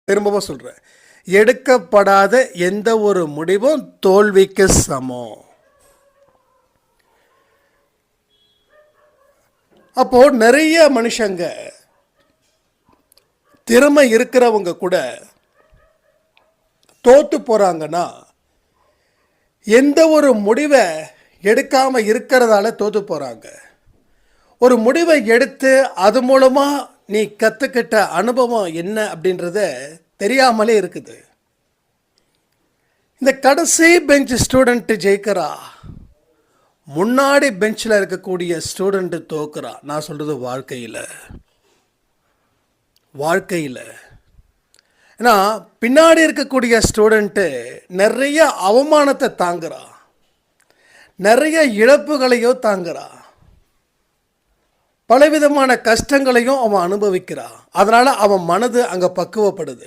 திரும்பவும் சொல்கிறேன், எடுக்கப்படாத எந்த ஒரு முடிவும் தோல்விக்கு சமம். அப்போ நிறைய மனுஷங்க திறமை இருக்கிறவங்க கூட தோத்து போறாங்கன்னா எந்த ஒரு முடிவை எடுக்காம இருக்கிறதால தோத்து போறாங்க. ஒரு முடிவை எடுத்து அது மூலமா நீ கற்றுக்கிட்ட அனுபவம் என்ன அப்படின்றத தெரியாமலே இருக்குது. இந்த கடைசி பெஞ்ச் ஸ்டூடெண்ட் ஜெயிக்கிறா, முன்னாடி பெஞ்சில் இருக்கக்கூடிய ஸ்டூடெண்ட் தோக்குறா. நான் சொல்கிறது வாழ்க்கையில் ஏன்னா பின்னாடி இருக்கக்கூடிய ஸ்டூடெண்ட்டு நிறைய அவமானத்தை தாங்குறா, நிறைய இழப்புகளையோ தாங்குறா, பலவிதமான கஷ்டங்களையும் அவன் அனுபவிக்கிறான். அதனால் அவன் மனது அங்கே பக்குவப்படுது.